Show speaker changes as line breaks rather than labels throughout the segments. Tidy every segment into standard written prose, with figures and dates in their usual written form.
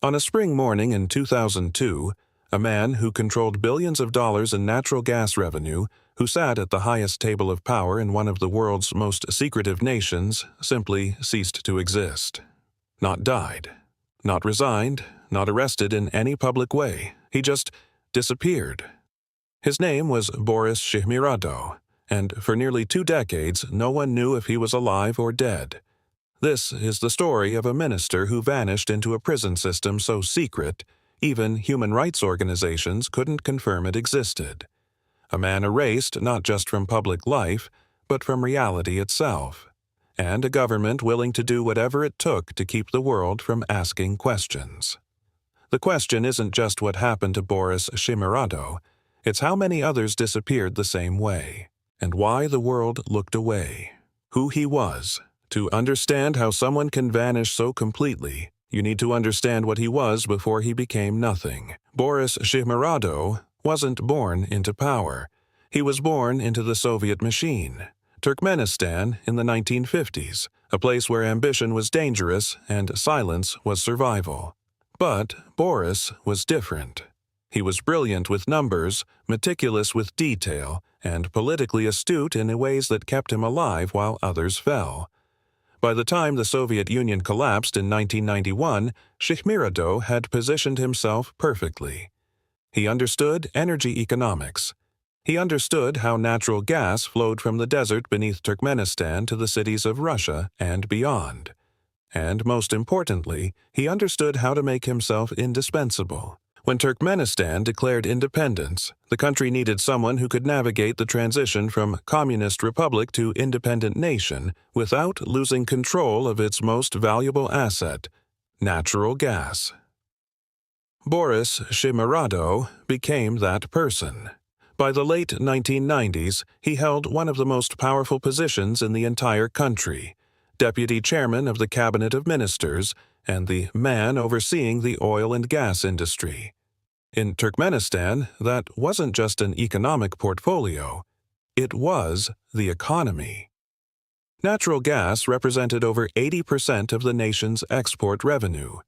On a spring morning in 2002, a man who controlled billions of dollars in natural gas revenue, who sat at the highest table of power in one of the world's most secretive nations, simply ceased to exist. Not died, not resigned, not arrested in any public way. He just disappeared. His name was Boris Şyhmyradow, and for nearly 2 decades no one knew if he was alive or dead. This is the story of a minister who vanished into a prison system so secret, even human rights organizations couldn't confirm it existed. A man erased not just from public life, but from reality itself. And a government willing to do whatever it took to keep the world from asking questions. The question isn't just what happened to Boris Şyhmyradow, it's how many others disappeared the same way, and why the world looked away. Who he was. To understand how someone can vanish so completely, you need to understand what he was before he became nothing. Boris Şyhmyradow wasn't born into power. He was born into the Soviet machine. Turkmenistan in the 1950s, a place where ambition was dangerous and silence was survival. But Boris was different. He was brilliant with numbers, meticulous with detail, and politically astute in ways that kept him alive while others fell. By the time the Soviet Union collapsed in 1991, Şyhmyradow had positioned himself perfectly. He understood energy economics. He understood how natural gas flowed from the desert beneath Turkmenistan to the cities of Russia and beyond. And most importantly, he understood how to make himself indispensable. When Turkmenistan declared independence, the country needed someone who could navigate the transition from communist republic to independent nation without losing control of its most valuable asset, natural gas. Boris Şyhmyradow became that person. By the late 1990s, he held one of the most powerful positions in the entire country, deputy chairman of the Cabinet of Ministers and the man overseeing the oil and gas industry. In Turkmenistan, that wasn't just an economic portfolio, it was the economy. Natural gas represented over 80% of the nation's export revenue.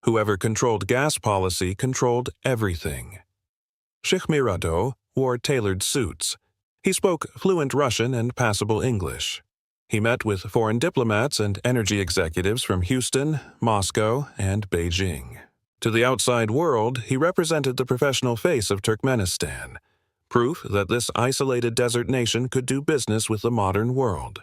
Whoever controlled gas policy controlled everything. Şyhmyradow wore tailored suits. He spoke fluent Russian and passable English. He met with foreign diplomats and energy executives from Houston, Moscow, and Beijing. To the outside world, he represented the professional face of Turkmenistan, proof that this isolated desert nation could do business with the modern world.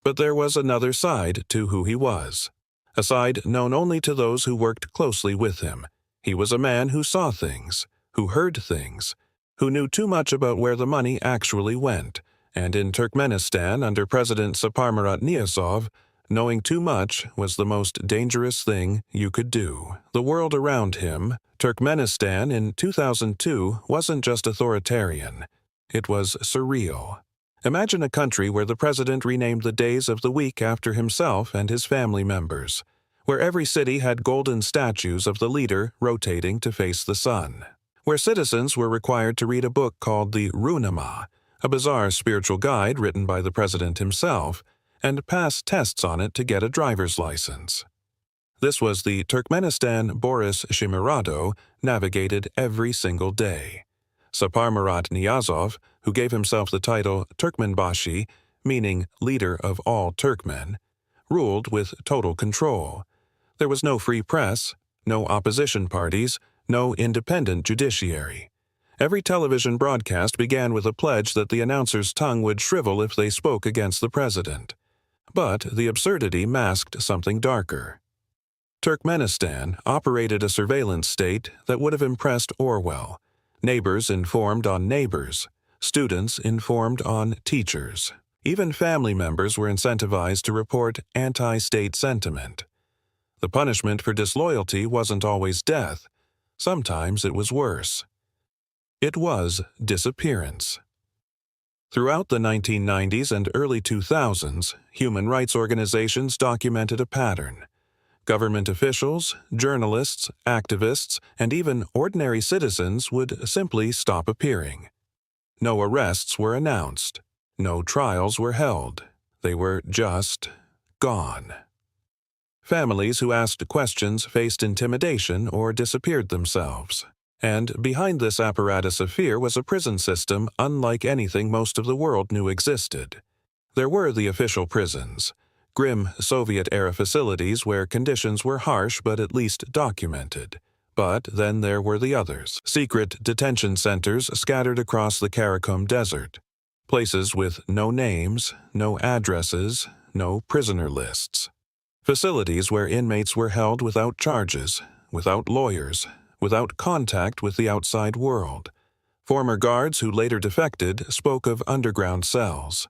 But there was another side to who he was, a side known only to those who worked closely with him. He was a man who saw things, who heard things, who knew too much about where the money actually went, and in Turkmenistan under President Saparmurat, knowing too much was the most dangerous thing you could do. The world around him, Turkmenistan in 2002, wasn't just authoritarian. It was surreal. Imagine a country where the president renamed the days of the week after himself and his family members, where every city had golden statues of the leader rotating to face the sun, where citizens were required to read a book called the Runama, a bizarre spiritual guide written by the president himself, and pass tests on it to get a driver's license. This was the Turkmenistan Boris Şyhmyradow navigated every single day. Saparmurat Niyazov, who gave himself the title Turkmenbashi, meaning leader of all Turkmen, ruled with total control. There was no free press, no opposition parties, no independent judiciary. Every television broadcast began with a pledge that the announcer's tongue would shrivel if they spoke against the president. But the absurdity masked something darker. Turkmenistan operated a surveillance state that would have impressed Orwell. Neighbors informed on neighbors, students informed on teachers. Even family members were incentivized to report anti-state sentiment. The punishment for disloyalty wasn't always death. Sometimes it was worse. It was disappearance. Throughout the 1990s and early 2000s, human rights organizations documented a pattern. Government officials, journalists, activists, and even ordinary citizens would simply stop appearing. No arrests were announced. No trials were held. They were just gone. Families who asked questions faced intimidation or disappeared themselves. And behind this apparatus of fear was a prison system unlike anything most of the world knew existed. There were the official prisons, grim Soviet-era facilities where conditions were harsh but at least documented. But then there were the others, secret detention centers scattered across the Karakum Desert, places with no names, no addresses, no prisoner lists. Facilities where inmates were held without charges, without lawyers, without contact with the outside world. Former guards who later defected spoke of underground cells,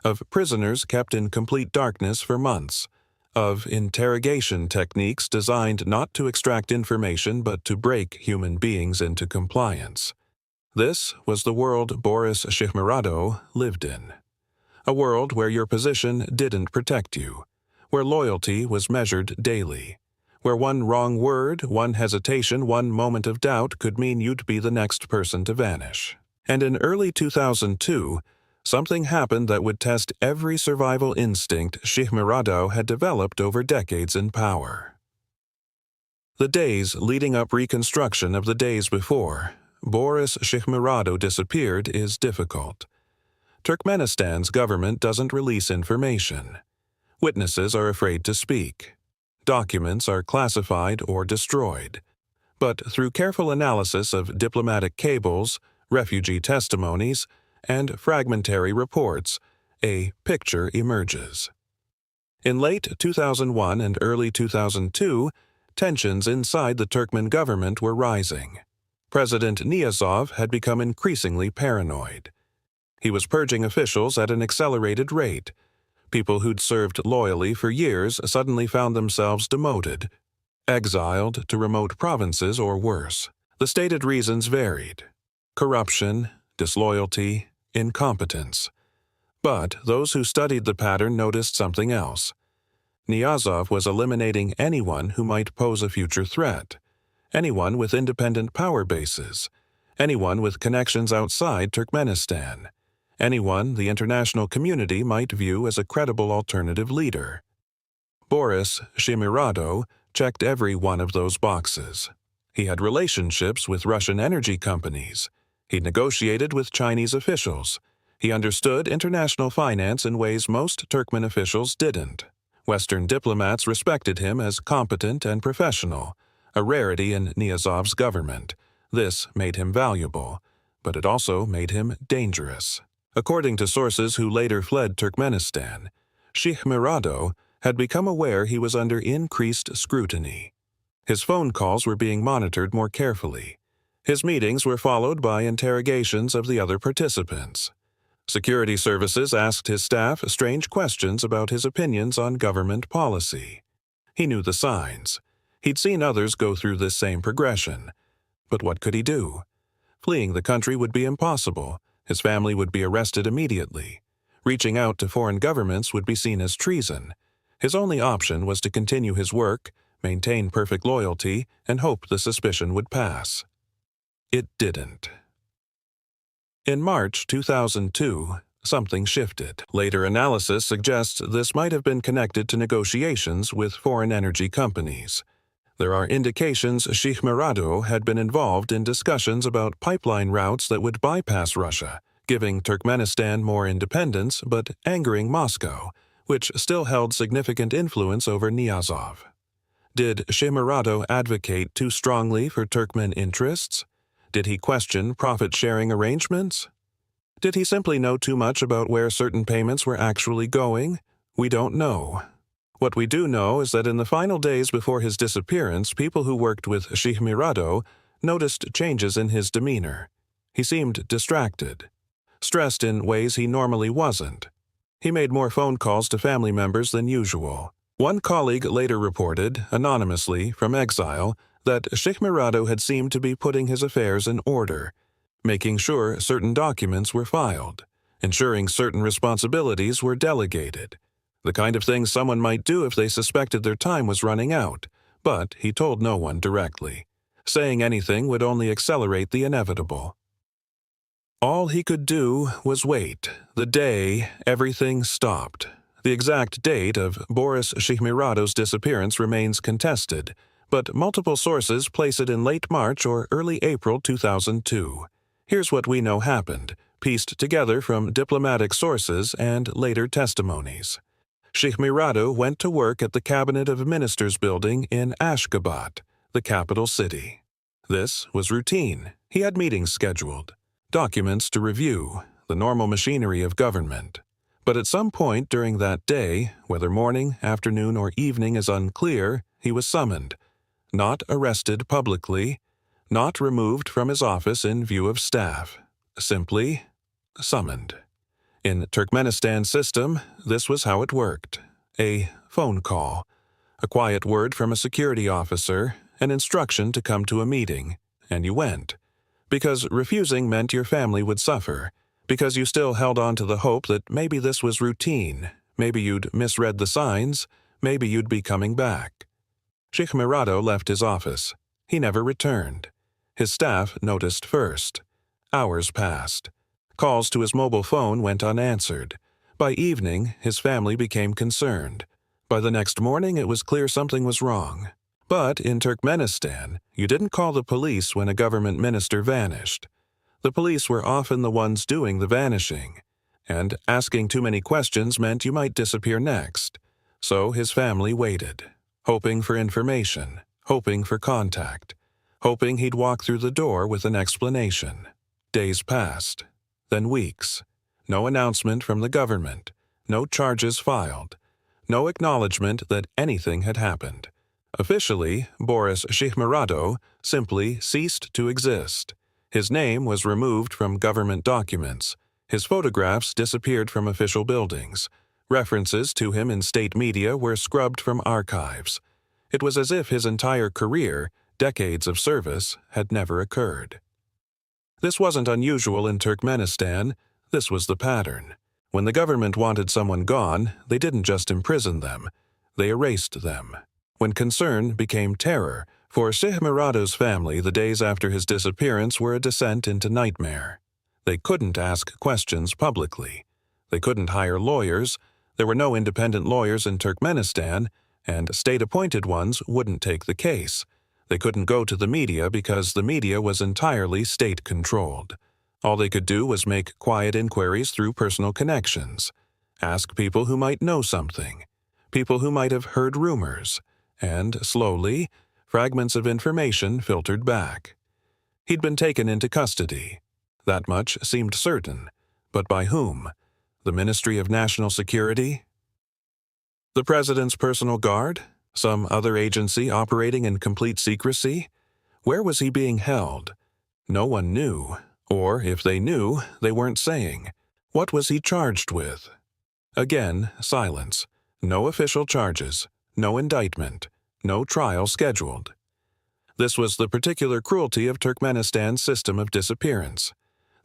of prisoners kept in complete darkness for months, of interrogation techniques designed not to extract information but to break human beings into compliance. This was the world Boris Şyhmyradow lived in. A world where your position didn't protect you, where loyalty was measured daily, where one wrong word, one hesitation, one moment of doubt could mean you'd be the next person to vanish. And in early 2002, something happened that would test every survival instinct Şyhmyradow had developed over decades in power. The days leading up reconstruction of the days before Boris Şyhmyradow disappeared is difficult. Turkmenistan's government doesn't release information. Witnesses are afraid to speak. Documents are classified or destroyed. But through careful analysis of diplomatic cables, refugee testimonies, and fragmentary reports, a picture emerges. In late 2001 and early 2002, tensions inside the Turkmen government were rising. President Niyazov had become increasingly paranoid. He was purging officials at an accelerated rate. People who'd served loyally for years suddenly found themselves demoted, exiled to remote provinces or worse. The stated reasons varied: corruption, disloyalty, incompetence. But those who studied the pattern noticed something else. Niyazov was eliminating anyone who might pose a future threat, anyone with independent power bases, anyone with connections outside Turkmenistan, anyone the international community might view as a credible alternative leader. Boris Şyhmyradow checked every one of those boxes. He had relationships with Russian energy companies. He negotiated with Chinese officials. He understood international finance in ways most Turkmen officials didn't. Western diplomats respected him as competent and professional, a rarity in Niyazov's government. This made him valuable, but it also made him dangerous. According to sources who later fled Turkmenistan, Şyhmyradow had become aware he was under increased scrutiny. His phone calls were being monitored more carefully. His meetings were followed by interrogations of the other participants. Security services asked his staff strange questions about his opinions on government policy. He knew the signs. He'd seen others go through this same progression. But what could he do? Fleeing the country would be impossible. His family would be arrested immediately. Reaching out to foreign governments would be seen as treason. His only option was to continue his work, maintain perfect loyalty, and hope the suspicion would pass. It didn't. In March 2002, something shifted. Later analysis suggests this might have been connected to negotiations with foreign energy companies. There are indications Şyhmyradow had been involved in discussions about pipeline routes that would bypass Russia, giving Turkmenistan more independence but angering Moscow, which still held significant influence over Niyazov. Did Şyhmyradow advocate too strongly for Turkmen interests? Did he question profit-sharing arrangements? Did he simply know too much about where certain payments were actually going? We don't know. What we do know is that in the final days before his disappearance, people who worked with Şyhmyradow noticed changes in his demeanor. He seemed distracted, stressed in ways he normally wasn't. He made more phone calls to family members than usual. One colleague later reported, anonymously, from exile, that Şyhmyradow had seemed to be putting his affairs in order, making sure certain documents were filed, ensuring certain responsibilities were delegated. The kind of thing someone might do if they suspected their time was running out, but he told no one directly. Saying anything would only accelerate the inevitable. All he could do was wait. The day everything stopped. The exact date of Boris Şyhmyradow's disappearance remains contested, but multiple sources place it in late March or early April 2002. Here's what we know happened, pieced together from diplomatic sources and later testimonies. Şyhmyradow went to work at the Cabinet of Ministers building in Ashgabat, the capital city. This was routine. He had meetings scheduled, documents to review, the normal machinery of government. But at some point during that day, whether morning, afternoon, or evening is unclear, he was summoned. Not arrested publicly, not removed from his office in view of staff. Simply summoned. In Turkmenistan's system, this was how it worked. A phone call, a quiet word from a security officer, an instruction to come to a meeting, and you went. Because refusing meant your family would suffer, because you still held on to the hope that maybe this was routine, maybe you'd misread the signs, maybe you'd be coming back. Şyhmyradow left his office. He never returned. His staff noticed first. Hours passed. Calls to his mobile phone went unanswered. By evening, his family became concerned. By the next morning, it was clear something was wrong. But in Turkmenistan, you didn't call the police when a government minister vanished. The police were often the ones doing the vanishing, and asking too many questions meant you might disappear next. So his family waited, hoping for information, hoping for contact, hoping he'd walk through the door with an explanation. Days passed, then weeks. No announcement from the government, no charges filed, no acknowledgement that anything had happened. Officially, Boris Şyhmyradow simply ceased to exist. His name was removed from government documents. His photographs disappeared from official buildings. References to him in state media were scrubbed from archives. It was as if his entire career, decades of service, had never occurred. This wasn't unusual in Turkmenistan. This was the pattern. When the government wanted someone gone, they didn't just imprison them. They erased them. When concern became terror, for Şyhmyradow's family, the days after his disappearance were a descent into nightmare. They couldn't ask questions publicly. They couldn't hire lawyers. There were no independent lawyers in Turkmenistan, and state-appointed ones wouldn't take the case. They couldn't go to the media because the media was entirely state-controlled. All they could do was make quiet inquiries through personal connections, ask people who might know something, people who might have heard rumors, and slowly, fragments of information filtered back. He'd been taken into custody. That much seemed certain. But by whom? The Ministry of National Security? The President's personal guard? Some other agency operating in complete secrecy? Where was he being held? No one knew. Or, if they knew, they weren't saying. What was he charged with? Again, silence. No official charges. No indictment. No trial scheduled. This was the particular cruelty of Turkmenistan's system of disappearance.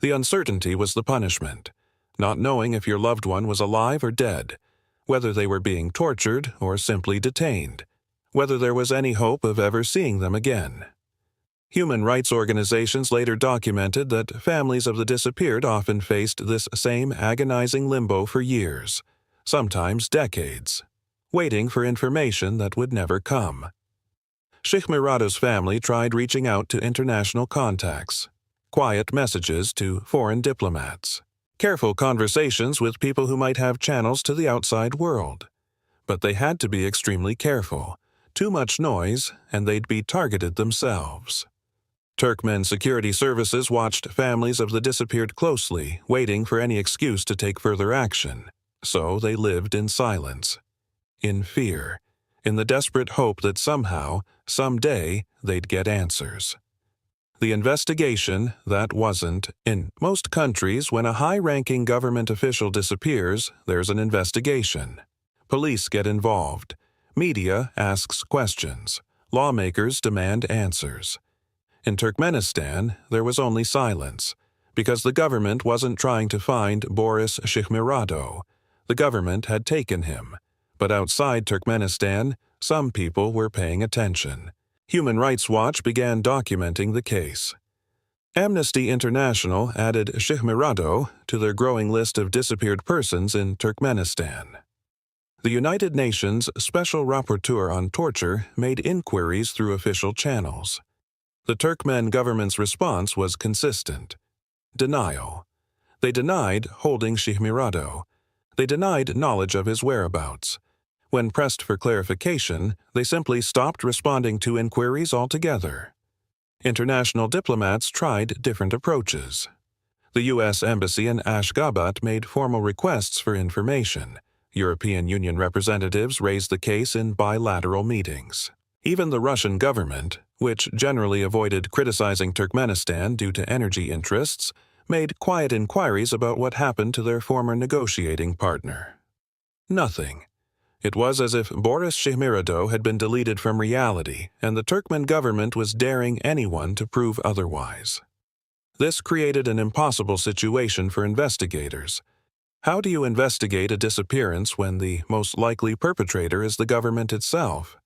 The uncertainty was the punishment. Not knowing if your loved one was alive or dead, whether they were being tortured or simply detained, whether there was any hope of ever seeing them again. Human rights organizations later documented that families of the disappeared often faced this same agonizing limbo for years, sometimes decades, waiting for information that would never come. Şyhmyradow's family tried reaching out to international contacts, quiet messages to foreign diplomats, careful conversations with people who might have channels to the outside world. But they had to be extremely careful. Too much noise, and they'd be targeted themselves. Turkmen security services watched families of the disappeared closely, waiting for any excuse to take further action. So they lived in silence, in fear, in the desperate hope that somehow, someday, they'd get answers. The investigation, that wasn't. In most countries, when a high-ranking government official disappears, there's an investigation. Police get involved. Media asks questions. Lawmakers demand answers. In Turkmenistan, there was only silence, because the government wasn't trying to find Boris Şyhmyradow. The government had taken him. But outside Turkmenistan, some people were paying attention. Human Rights Watch began documenting the case. Amnesty International added Şyhmyradow to their growing list of disappeared persons in Turkmenistan. The United Nations Special Rapporteur on Torture made inquiries through official channels. The Turkmen government's response was consistent. Denial. They denied holding Şyhmyradow. They denied knowledge of his whereabouts. When pressed for clarification, they simply stopped responding to inquiries altogether. International diplomats tried different approaches. The U.S. Embassy in Ashgabat made formal requests for information. European Union representatives raised the case in bilateral meetings. Even the Russian government, which generally avoided criticizing Turkmenistan due to energy interests, made quiet inquiries about what happened to their former negotiating partner. Nothing. It was as if Boris Şyhmyradow had been deleted from reality, and the Turkmen government was daring anyone to prove otherwise. This created an impossible situation for investigators. How do you investigate a disappearance when the most likely perpetrator is the government itself?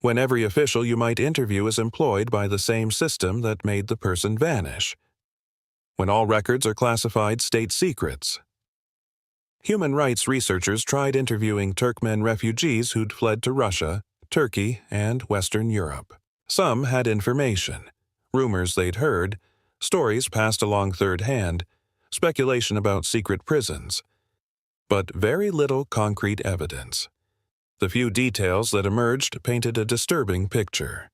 When every official you might interview is employed by the same system that made the person vanish? When all records are classified state secrets? Human rights researchers tried interviewing Turkmen refugees who'd fled to Russia, Turkey, and Western Europe. Some had information, rumors they'd heard, stories passed along third hand, speculation about secret prisons, but very little concrete evidence. The few details that emerged painted a disturbing picture.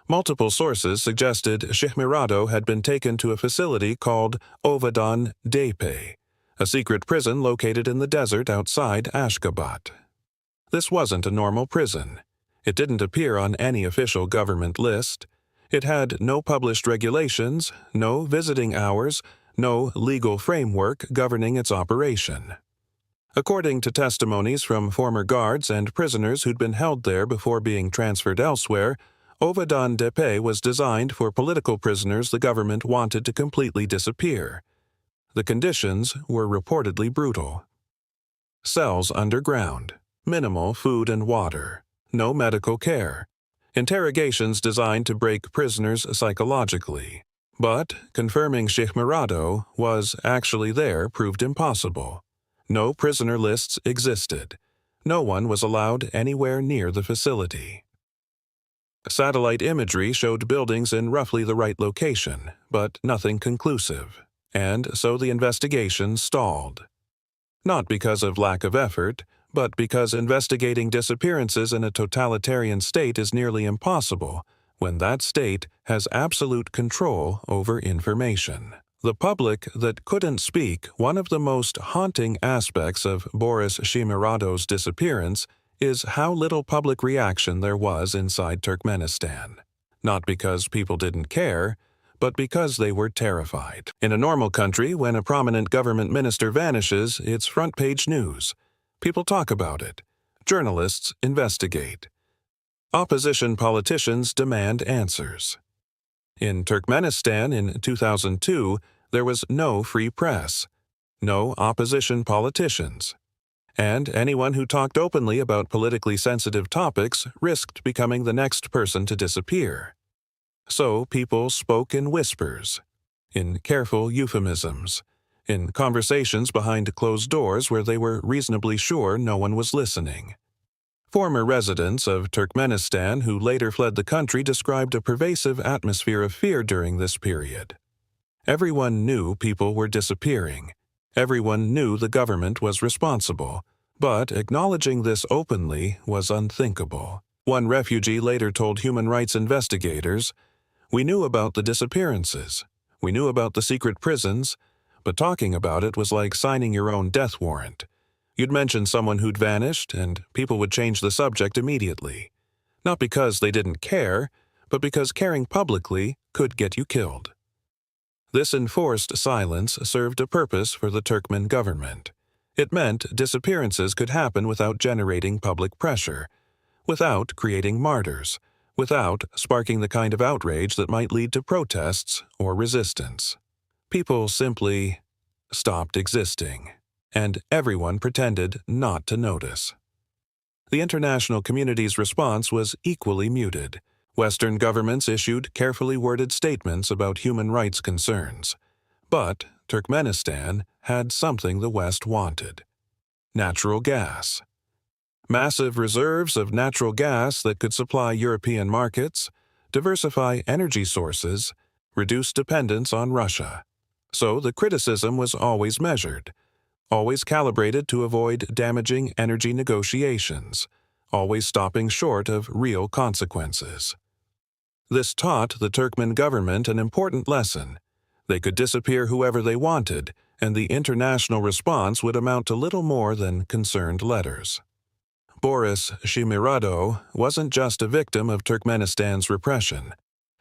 Multiple sources suggested Şyhmyradow had been taken to a facility called Ovadan Depe, a secret prison located in the desert outside Ashgabat. This wasn't a normal prison. It didn't appear on any official government list. It had no published regulations, no visiting hours, no legal framework governing its operation. According to testimonies from former guards and prisoners who'd been held there before being transferred elsewhere, Ovadan Depe was designed for political prisoners the government wanted to completely disappear. The conditions were reportedly brutal. Cells underground, minimal food and water, no medical care, interrogations designed to break prisoners psychologically. But confirming Şyhmyradow was actually there proved impossible. No prisoner lists existed. No one was allowed anywhere near the facility. Satellite imagery showed buildings in roughly the right location, but nothing conclusive, and so the investigation stalled. Not because of lack of effort, but because investigating disappearances in a totalitarian state is nearly impossible when that state has absolute control over information. The public that couldn't speak. One of the most haunting aspects of Boris Şyhmyradow's disappearance is how little public reaction there was inside Turkmenistan. Not because people didn't care, but because they were terrified. In a normal country, when a prominent government minister vanishes, it's front-page news. People talk about it. Journalists investigate. Opposition politicians demand answers. In Turkmenistan in 2002, there was no free press, no opposition politicians, and anyone who talked openly about politically sensitive topics risked becoming the next person to disappear. So people spoke in whispers, in careful euphemisms, in conversations behind closed doors where they were reasonably sure no one was listening. Former residents of Turkmenistan who later fled the country described a pervasive atmosphere of fear during this period. Everyone knew people were disappearing. Everyone knew the government was responsible, but acknowledging this openly was unthinkable. One refugee later told human rights investigators, "We knew about the disappearances. We knew about the secret prisons, but talking about it was like signing your own death warrant. You'd mention someone who'd vanished, and people would change the subject immediately. Not because they didn't care, but because caring publicly could get you killed." This enforced silence served a purpose for the Turkmen government. It meant disappearances could happen without generating public pressure, without creating martyrs, without sparking the kind of outrage that might lead to protests or resistance. People simply stopped existing, and everyone pretended not to notice. The international community's response was equally muted. Western governments issued carefully worded statements about human rights concerns. But Turkmenistan had something the West wanted: natural gas. massive reserves of natural gas that could supply European markets, diversify energy sources, reduce dependence on Russia. So the criticism was always measured, always calibrated to avoid damaging energy negotiations, always stopping short of real consequences. This taught the Turkmen government an important lesson. They could disappear whoever they wanted, and the international response would amount to little more than concerned letters. Boris Şyhmyradow wasn't just a victim of Turkmenistan's repression.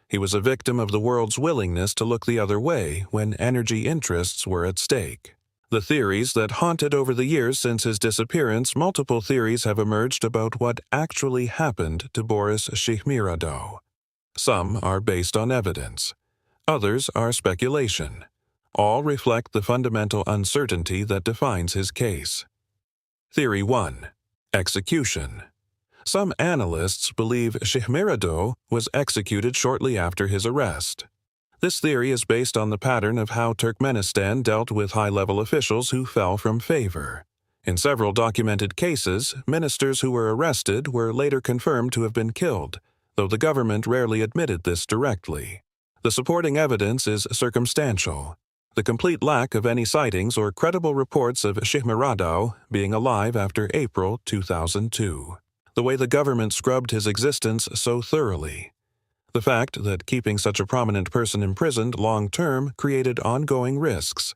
He was a victim of the world's willingness to look the other way when energy interests were at stake. The theories that haunted over the years since his disappearance, multiple theories have emerged about what actually happened to Boris Şyhmyradow. Some are based on evidence. Others are speculation. All reflect the fundamental uncertainty that defines his case. Theory 1. Execution. Some analysts believe Şyhmyradow was executed shortly after his arrest. This theory is based on the pattern of how Turkmenistan dealt with high-level officials who fell from favor. In several documented cases, ministers who were arrested were later confirmed to have been killed, though the government rarely admitted this directly. The supporting evidence is circumstantial. The complete lack of any sightings or credible reports of Şyhmyradow being alive after April 2002. The way the government scrubbed his existence so thoroughly. The fact that keeping such a prominent person imprisoned long-term created ongoing risks.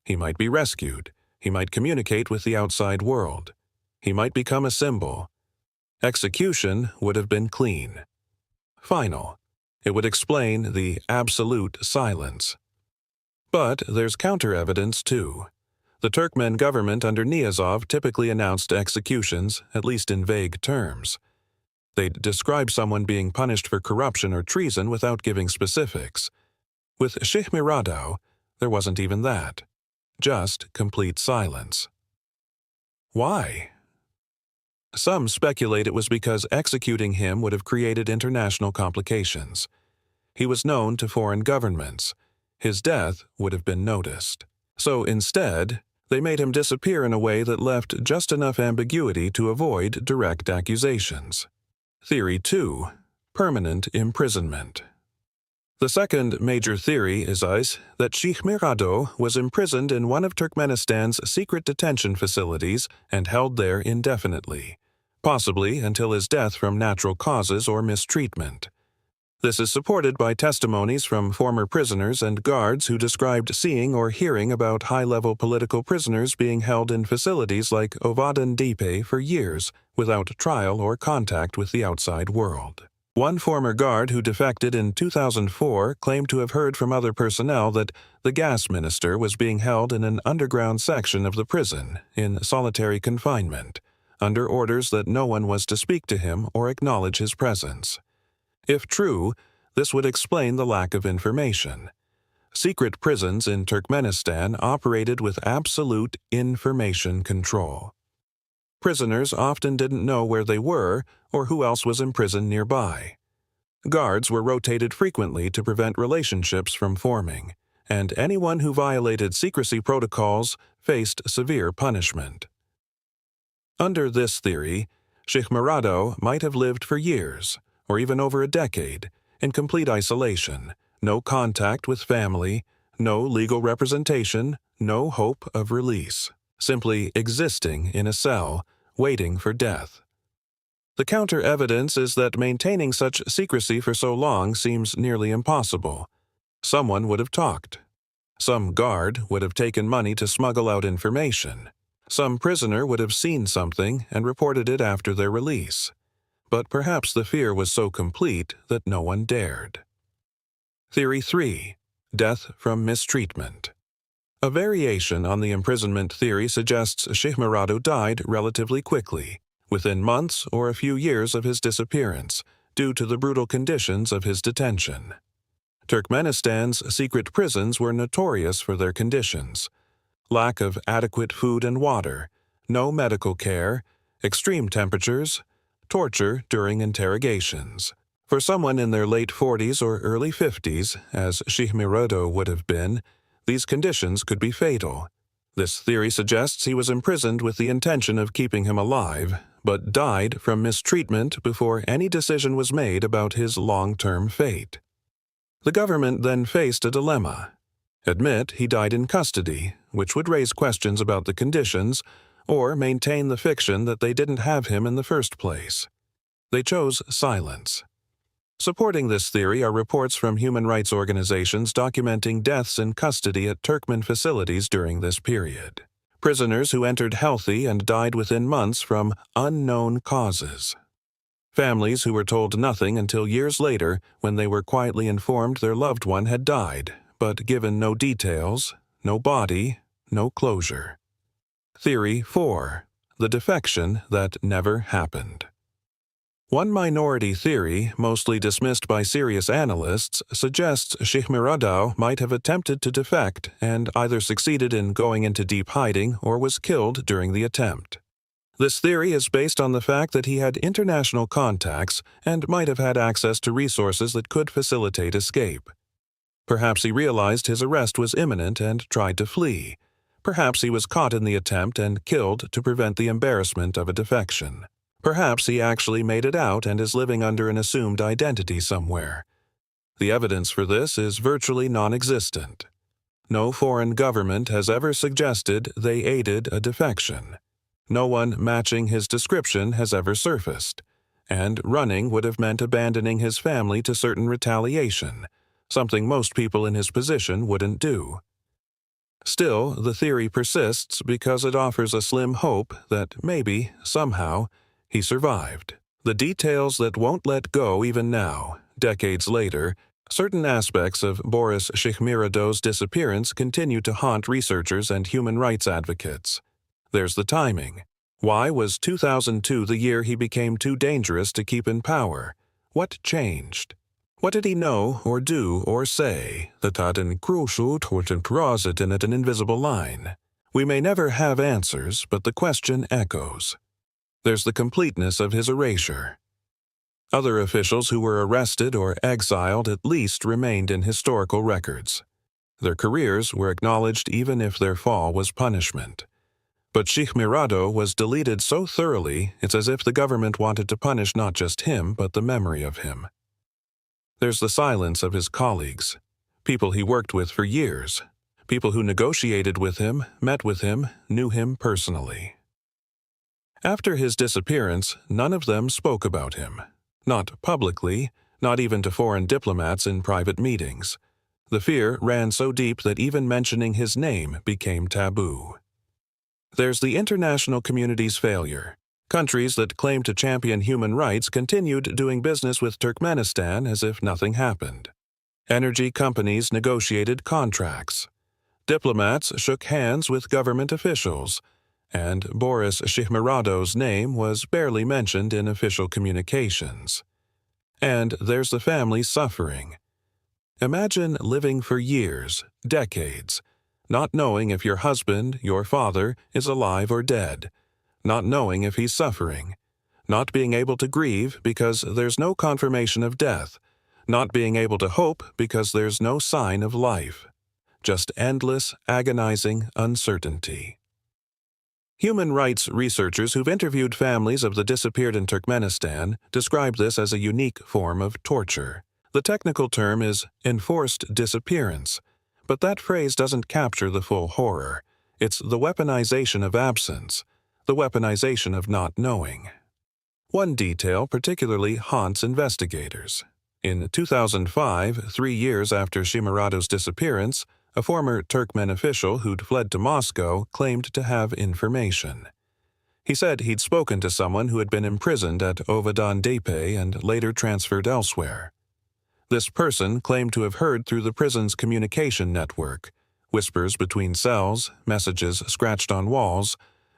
He might be rescued. He might communicate with the outside world. He might become a symbol. Execution would have been clean. Final. It would explain the absolute silence. But there's counter-evidence too. The Turkmen government under Niyazov typically announced executions, at least in vague terms. They'd describe someone being punished for corruption or treason without giving specifics. With Şyhmyradow, there wasn't even that. Just complete silence. Why? Some speculate it was because executing him would have created international complications. He was known to foreign governments. His death would have been noticed. So instead, they made him disappear in a way that left just enough ambiguity to avoid direct accusations. Theory 2. Permanent imprisonment. The second major theory is that Şyhmyradow was imprisoned in one of Turkmenistan's secret detention facilities and held there indefinitely, possibly until his death from natural causes or mistreatment. This is supported by testimonies from former prisoners and guards who described seeing or hearing about high-level political prisoners being held in facilities like Ovadan Dipe for years without trial or contact with the outside world. One former guard who defected in 2004 claimed to have heard from other personnel that the gas minister was being held in an underground section of the prison in solitary confinement, under orders that no one was to speak to him or acknowledge his presence. If true, this would explain the lack of information. Secret prisons in Turkmenistan operated with absolute information control. Prisoners often didn't know where they were or who else was imprisoned nearby. Guards were rotated frequently to prevent relationships from forming, and anyone who violated secrecy protocols faced severe punishment. Under this theory, Şyhmyradow might have lived for years, or even over a decade, in complete isolation, no contact with family, no legal representation, no hope of release, simply existing in a cell, waiting for death. The counter-evidence is that maintaining such secrecy for so long seems nearly impossible. Someone would have talked. Some guard would have taken money to smuggle out information. Some prisoner would have seen something and reported it after their release. But perhaps the fear was so complete that no one dared. Theory 3. Death from mistreatment. A variation on the imprisonment theory suggests Şyhmyradow died relatively quickly, within months or a few years of his disappearance, due to the brutal conditions of his detention. Turkmenistan's secret prisons were notorious for their conditions: lack of adequate food and water, no medical care, extreme temperatures, torture during interrogations. For someone in their late 40s or early 50s, as Şyhmyradow would have been, these conditions could be fatal. This theory suggests he was imprisoned with the intention of keeping him alive, but died from mistreatment before any decision was made about his long-term fate. The government then faced a dilemma: admit he died in custody, which would raise questions about the conditions, or maintain the fiction that they didn't have him in the first place. They chose silence. Supporting this theory are reports from human rights organizations documenting deaths in custody at Turkmen facilities during this period. Prisoners who entered healthy and died within months from unknown causes. Families who were told nothing until years later when they were quietly informed their loved one had died, but given no details, no body, no closure. Theory 4. The defection that never happened. One minority theory, mostly dismissed by serious analysts, suggests Şyhmyradow might have attempted to defect and either succeeded in going into deep hiding or was killed during the attempt. This theory is based on the fact that he had international contacts and might have had access to resources that could facilitate escape. Perhaps he realized his arrest was imminent and tried to flee. Perhaps he was caught in the attempt and killed to prevent the embarrassment of a defection. Perhaps he actually made it out and is living under an assumed identity somewhere. The evidence for this is virtually non-existent. No foreign government has ever suggested they aided a defection. No one matching his description has ever surfaced, and running would have meant abandoning his family to certain retaliation, something most people in his position wouldn't do. Still, the theory persists because it offers a slim hope that maybe, somehow, he survived. The details that won't let go even now, decades later, certain aspects of Boris Şyhmyradow's disappearance continue to haunt researchers and human rights advocates. There's the timing. Why was 2002 the year he became too dangerous to keep in power? What changed? What did he know or do or say that had encroached or crossed in an invisible line? We may never have answers, but the question echoes. There's the completeness of his erasure. Other officials who were arrested or exiled at least remained in historical records. Their careers were acknowledged even if their fall was punishment. But Şyhmyradow was deleted so thoroughly it's as if the government wanted to punish not just him but the memory of him. There's the silence of his colleagues, people he worked with for years, people who negotiated with him, met with him, knew him personally. After his disappearance, none of them spoke about him. Not publicly, not even to foreign diplomats in private meetings. The fear ran so deep that even mentioning his name became taboo. There's the international community's failure. Countries that claim to champion human rights continued doing business with Turkmenistan as if nothing happened. Energy companies negotiated contracts. Diplomats shook hands with government officials, and Boris Şyhmyradow's name was barely mentioned in official communications. And there's the family suffering. Imagine living for years, decades, not knowing if your husband, your father, is alive or dead, not knowing if he's suffering, not being able to grieve because there's no confirmation of death, not being able to hope because there's no sign of life. Just endless, agonizing uncertainty. Human rights researchers who've interviewed families of the disappeared in Turkmenistan describe this as a unique form of torture. The technical term is enforced disappearance, but that phrase doesn't capture the full horror. It's the weaponization of absence, the weaponization of not knowing. One detail particularly haunts investigators. In 2005, 3 years after Şyhmyradow's disappearance, a former Turkmen official who'd fled to Moscow claimed to have information. He said he'd spoken to someone who had been imprisoned at Ovadan Tepe and later transferred elsewhere. This person claimed to have heard through the prison's communication network, whispers between cells, messages scratched on walls,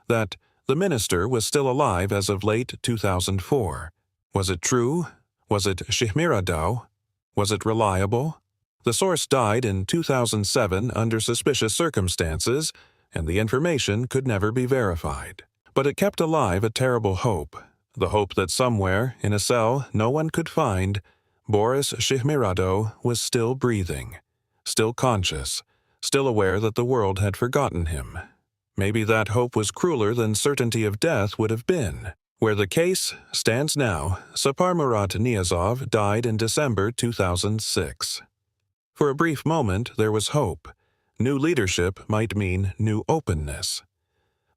that the minister was still alive as of late 2004. Was it true? Was it Şyhmyradow? Was it reliable? The source died in 2007 under suspicious circumstances, and the information could never be verified. But it kept alive a terrible hope, the hope that somewhere, in a cell no one could find, Boris Şyhmyradow was still breathing, still conscious, still aware that the world had forgotten him. Maybe that hope was crueler than certainty of death would have been. Where the case stands now, Şyhmyradow died in December 2006. For a brief moment, there was hope. New leadership might mean new openness.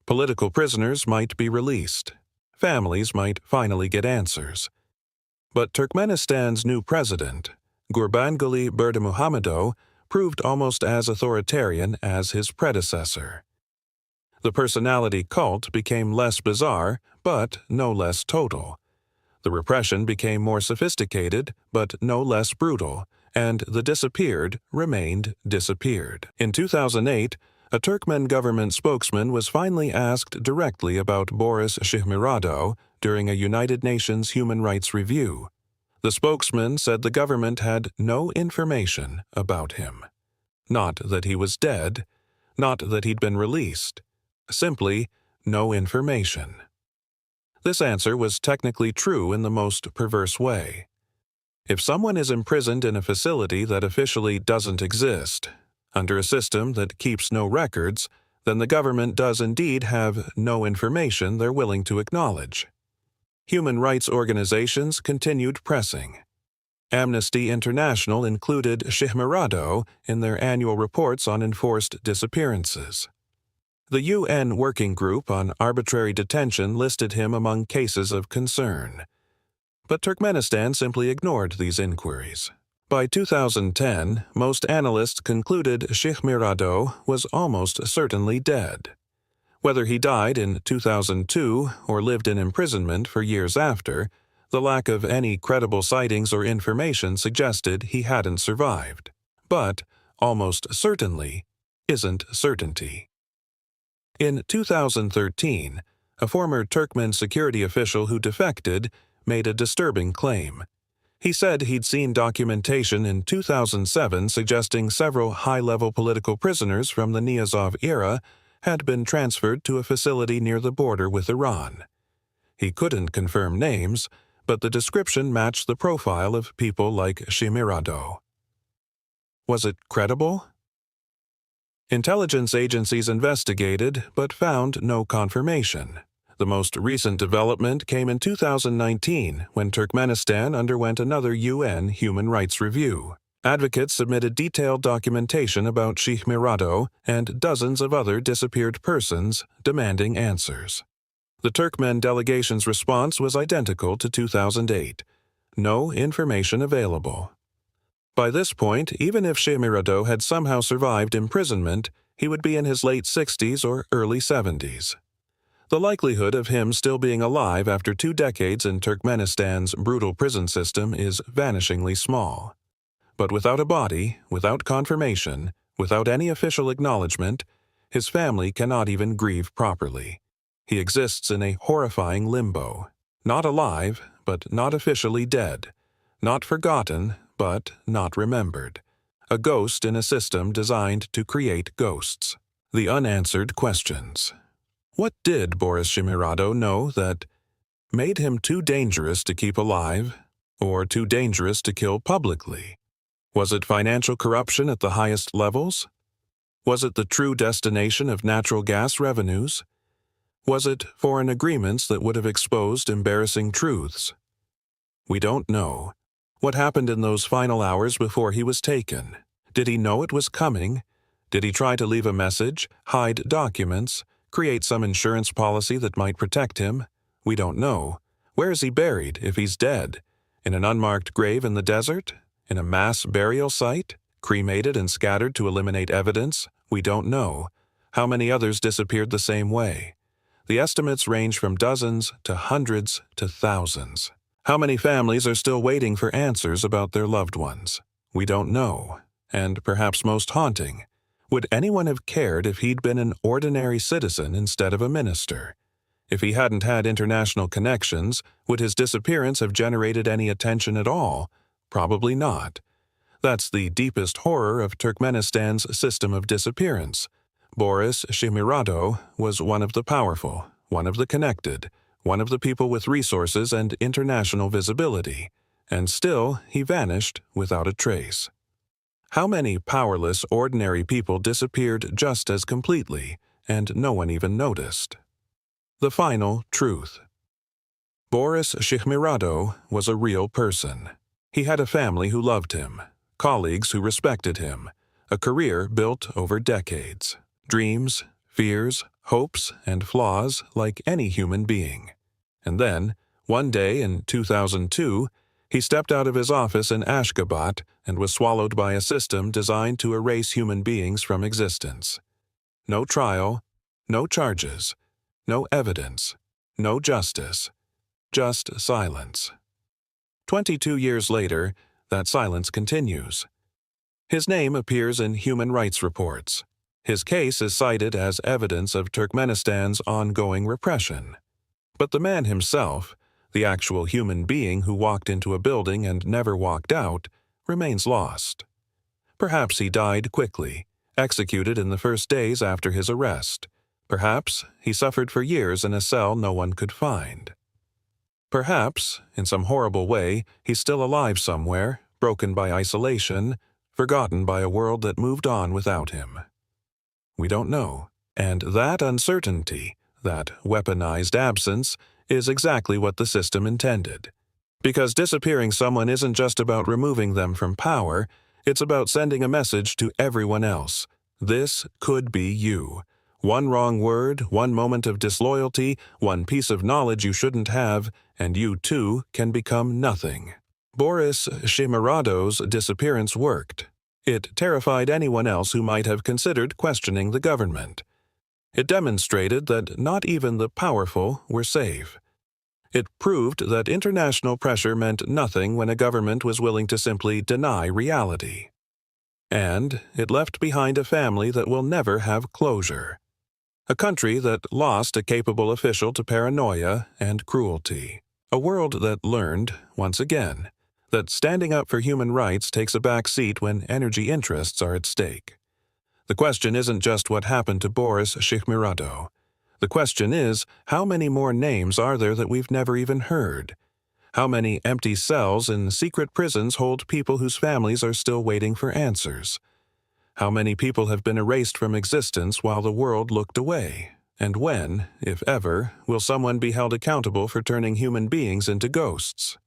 Political prisoners might be released. Families might finally get answers. But Turkmenistan's new president, Gurbanguly Berdimuhamedow, proved almost as authoritarian as his predecessor. The personality cult became less bizarre, but no less total. The repression became more sophisticated, but no less brutal, and the disappeared remained disappeared. In 2008, a Turkmen government spokesman was finally asked directly about Boris Şyhmyradow during a United Nations human rights review. The spokesman said the government had no information about him. Not that he was dead, not that he'd been released. Simply, no information. This answer was technically true in the most perverse way. If someone is imprisoned in a facility that officially doesn't exist, under a system that keeps no records, then the government does indeed have no information they're willing to acknowledge. Human rights organizations continued pressing. Amnesty International included Şyhmyradow in their annual reports on enforced disappearances. The UN Working Group on Arbitrary Detention listed him among cases of concern. But Turkmenistan simply ignored these inquiries. By 2010, most analysts concluded Şyhmyradow was almost certainly dead. Whether he died in 2002 or lived in imprisonment for years after, the lack of any credible sightings or information suggested he hadn't survived. But almost certainly isn't certainty. In 2013, a former Turkmen security official who defected made a disturbing claim. He said he'd seen documentation in 2007 suggesting several high-level political prisoners from the Niyazov era had been transferred to a facility near the border with Iran. He couldn't confirm names, but the description matched the profile of people like Şyhmyradow. Was it credible? Intelligence agencies investigated, but found no confirmation. The most recent development came in 2019 when Turkmenistan underwent another UN human rights review. Advocates submitted detailed documentation about Şyhmyradow and dozens of other disappeared persons, demanding answers. The Turkmen delegation's response was identical to 2008. No information available. By this point, even if Şyhmyradow had somehow survived imprisonment, he would be in his late 60s or early 70s. The likelihood of him still being alive after 2 decades in Turkmenistan's brutal prison system is vanishingly small. But without a body, without confirmation, without any official acknowledgement, his family cannot even grieve properly. He exists in a horrifying limbo. Not alive, but not officially dead. Not forgotten, but not remembered. A ghost in a system designed to create ghosts. The unanswered questions. What did Boris Şyhmyradow know that made him too dangerous to keep alive, or too dangerous to kill publicly? Was it financial corruption at the highest levels? Was it the true destination of natural gas revenues? Was it foreign agreements that would have exposed embarrassing truths? We don't know. What happened in those final hours before he was taken? Did he know it was coming? Did he try to leave a message, hide documents, create some insurance policy that might protect him? We don't know. Where is he buried if he's dead? In an unmarked grave in the desert? In a mass burial site? Cremated and scattered to eliminate evidence? We don't know. How many others disappeared the same way? The estimates range from dozens to hundreds to thousands. How many families are still waiting for answers about their loved ones? We don't know. And perhaps most haunting, would anyone have cared if he'd been an ordinary citizen instead of a minister? If he hadn't had international connections, would his disappearance have generated any attention at all? Probably not. That's the deepest horror of Turkmenistan's system of disappearance. Boris Şyhmyradow was one of the powerful, one of the connected, one of the people with resources and international visibility, and still he vanished without a trace. How many powerless, ordinary people disappeared just as completely, and no one even noticed? The final truth. Boris Şyhmyradow was a real person. He had a family who loved him, colleagues who respected him, a career built over decades, dreams, fears, hopes, and flaws like any human being. And then, one day in 2002, he stepped out of his office in Ashgabat and was swallowed by a system designed to erase human beings from existence. No trial, no charges, no evidence, no justice, just silence. 22 years later, that silence continues. His name appears in human rights reports. His case is cited as evidence of Turkmenistan's ongoing repression. But the man himself, the actual human being who walked into a building and never walked out, remains lost. Perhaps he died quickly, executed in the first days after his arrest. Perhaps he suffered for years in a cell no one could find. Perhaps, in some horrible way, he's still alive somewhere, broken by isolation, forgotten by a world that moved on without him. We don't know, and that uncertainty, that weaponized absence, is exactly what the system intended. Because disappearing someone isn't just about removing them from power, it's about sending a message to everyone else. This could be you. One wrong word, one moment of disloyalty, one piece of knowledge you shouldn't have, and you too can become nothing. Boris Szyhmyradow's disappearance worked. It terrified anyone else who might have considered questioning the government. It demonstrated that not even the powerful were safe. It proved that international pressure meant nothing when a government was willing to simply deny reality. And it left behind a family that will never have closure. A country that lost a capable official to paranoia and cruelty. A world that learned, once again, that standing up for human rights takes a back seat when energy interests are at stake. The question isn't just what happened to Boris Şyhmyradow. The question is, how many more names are there that we've never even heard? How many empty cells in secret prisons hold people whose families are still waiting for answers? How many people have been erased from existence while the world looked away? And when, if ever, will someone be held accountable for turning human beings into ghosts?